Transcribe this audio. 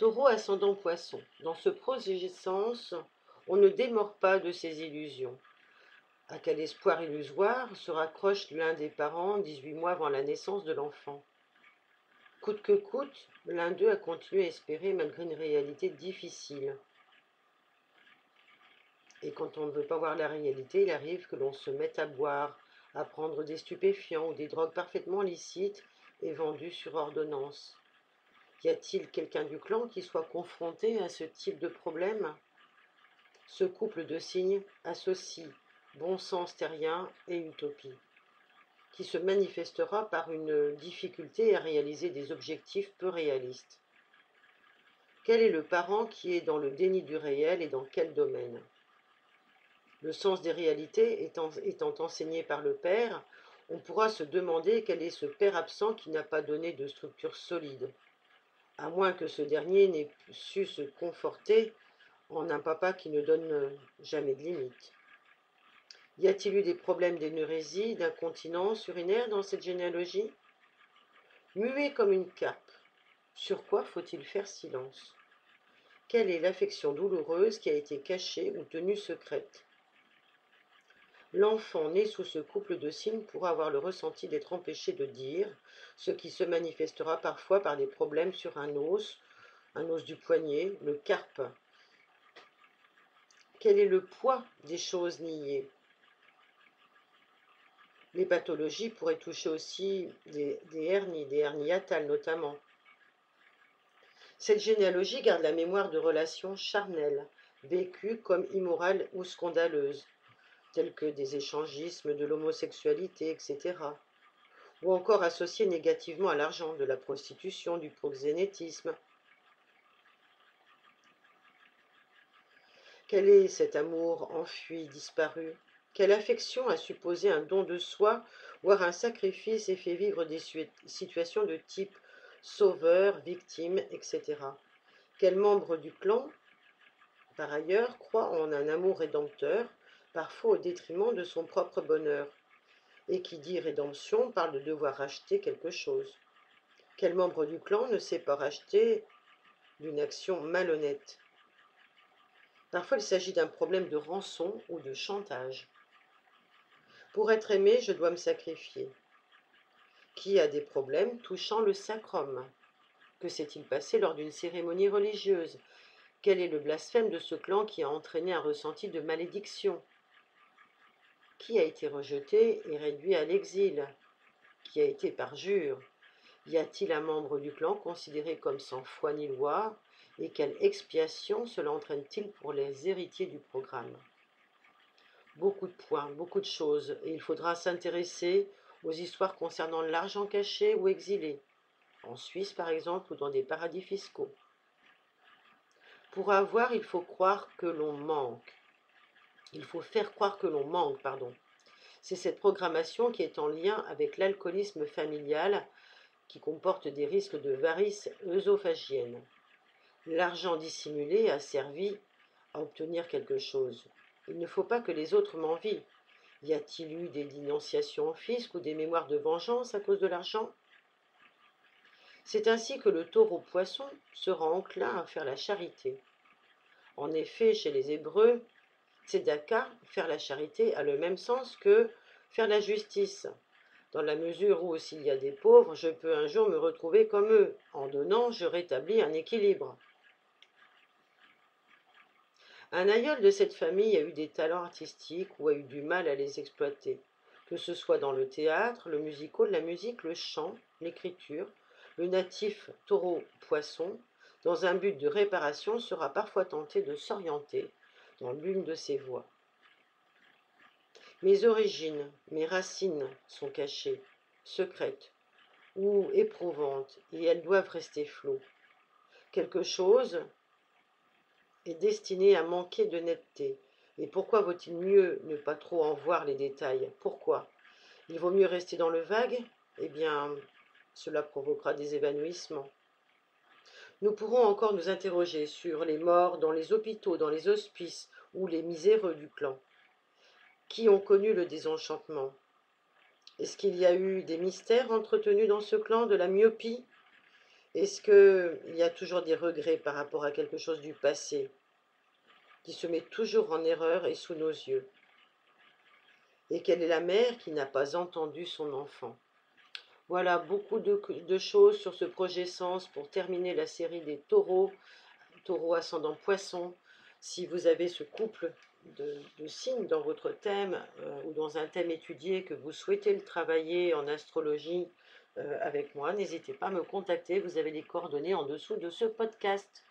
Taureau ascendant Poisson. Dans ce projet sens, on ne démord pas de ses illusions. À quel espoir illusoire se raccroche l'un des parents 18 mois avant la naissance de l'enfant. Coûte que coûte, l'un d'eux a continué à espérer malgré une réalité difficile. Et quand on ne veut pas voir la réalité, il arrive que l'on se mette à boire, à prendre des stupéfiants ou des drogues parfaitement licites et vendues sur ordonnance. Y a-t-il quelqu'un du clan qui soit confronté à ce type de problème? Ce couple de signes associe bon sens terrien et utopie, qui se manifestera par une difficulté à réaliser des objectifs peu réalistes. Quel est le parent qui est dans le déni du réel et dans quel domaine? Le sens des réalités étant enseigné par le père, on pourra se demander quel est ce père absent qui n'a pas donné de structure solide, à moins que ce dernier n'ait su se conforter en un papa qui ne donne jamais de limite. Y a-t-il eu des problèmes d'énurésie, d'incontinence urinaire dans cette généalogie? Muet comme une carpe, sur quoi faut-il faire silence? Quelle est l'affection douloureuse qui a été cachée ou tenue secrète? L'enfant né sous ce couple de signes pourra avoir le ressenti d'être empêché de dire, ce qui se manifestera parfois par des problèmes sur un os du poignet, le carpe. Quel est le poids des choses niées? Les pathologies pourraient toucher aussi des hernies, des hernies hiatales notamment. Cette généalogie garde la mémoire de relations charnelles, vécues comme immorales ou scandaleuses, telles que des échangismes, de l'homosexualité, etc. Ou encore associées négativement à l'argent, de la prostitution, du proxénétisme. Quel est cet amour enfui, disparu? Quelle affection a supposé un don de soi, voire un sacrifice et fait vivre des situations de type sauveur, victime, etc. Quel membre du clan, par ailleurs, croit en un amour rédempteur, parfois au détriment de son propre bonheur? Et qui dit rédemption parle de devoir racheter quelque chose. Quel membre du clan ne sait pas racheter d'une action malhonnête? Parfois il s'agit d'un problème de rançon ou de chantage. Pour être aimé, je dois me sacrifier. Qui a des problèmes touchant le sacrum? Que s'est-il passé lors d'une cérémonie religieuse? Quel est le blasphème de ce clan qui a entraîné un ressenti de malédiction? Qui a été rejeté et réduit à l'exil? Qui a été parjure? Y a-t-il un membre du clan considéré comme sans foi ni loi? Et quelle expiation cela entraîne-t-il pour les héritiers du programme? Beaucoup de points, beaucoup de choses, et il faudra s'intéresser aux histoires concernant l'argent caché ou exilé, en Suisse par exemple ou dans des paradis fiscaux. Pour avoir, il faut croire que l'on manque. Il faut faire croire que l'on manque, pardon. C'est cette programmation qui est en lien avec l'alcoolisme familial qui comporte des risques de varices œsophagiennes. L'argent dissimulé a servi à obtenir quelque chose. Il ne faut pas que les autres m'envient. Y a-t-il eu des dénonciations au fisc ou des mémoires de vengeance à cause de l'argent? C'est ainsi que le taureau poisson sera enclin à faire la charité. En effet, chez les Hébreux, tzedaka, faire la charité, a le même sens que faire la justice, dans la mesure où s'il y a des pauvres, je peux un jour me retrouver comme eux. En donnant, je rétablis un équilibre. Un aïeul de cette famille a eu des talents artistiques ou a eu du mal à les exploiter, que ce soit dans le théâtre, le musical, la musique, le chant, l'écriture. Le natif taureau-poisson, dans un but de réparation, sera parfois tenté de s'orienter dans l'une de ces voies. Mes origines, mes racines sont cachées, secrètes ou éprouvantes, et elles doivent rester floues. Quelque chose est destiné à manquer de netteté. Et pourquoi vaut-il mieux ne pas trop en voir les détails? Pourquoi? Il vaut mieux rester dans le vague? Eh bien, cela provoquera des évanouissements. Nous pourrons encore nous interroger sur les morts dans les hôpitaux, dans les hospices ou les miséreux du clan. Qui ont connu le désenchantement? Est-ce qu'il y a eu des mystères entretenus dans ce clan, de la myopie? Est-ce qu'il y a toujours des regrets par rapport à quelque chose du passé qui se met toujours en erreur et sous nos yeux? Et quelle est la mère qui n'a pas entendu son enfant? Voilà beaucoup de choses sur ce projet Sens pour terminer la série des taureaux, taureau ascendant poisson. Si vous avez ce couple de signes dans votre thème ou dans un thème étudié que vous souhaitez le travailler en astrologie avec moi, n'hésitez pas à me contacter. Vous avez les coordonnées en dessous de ce podcast.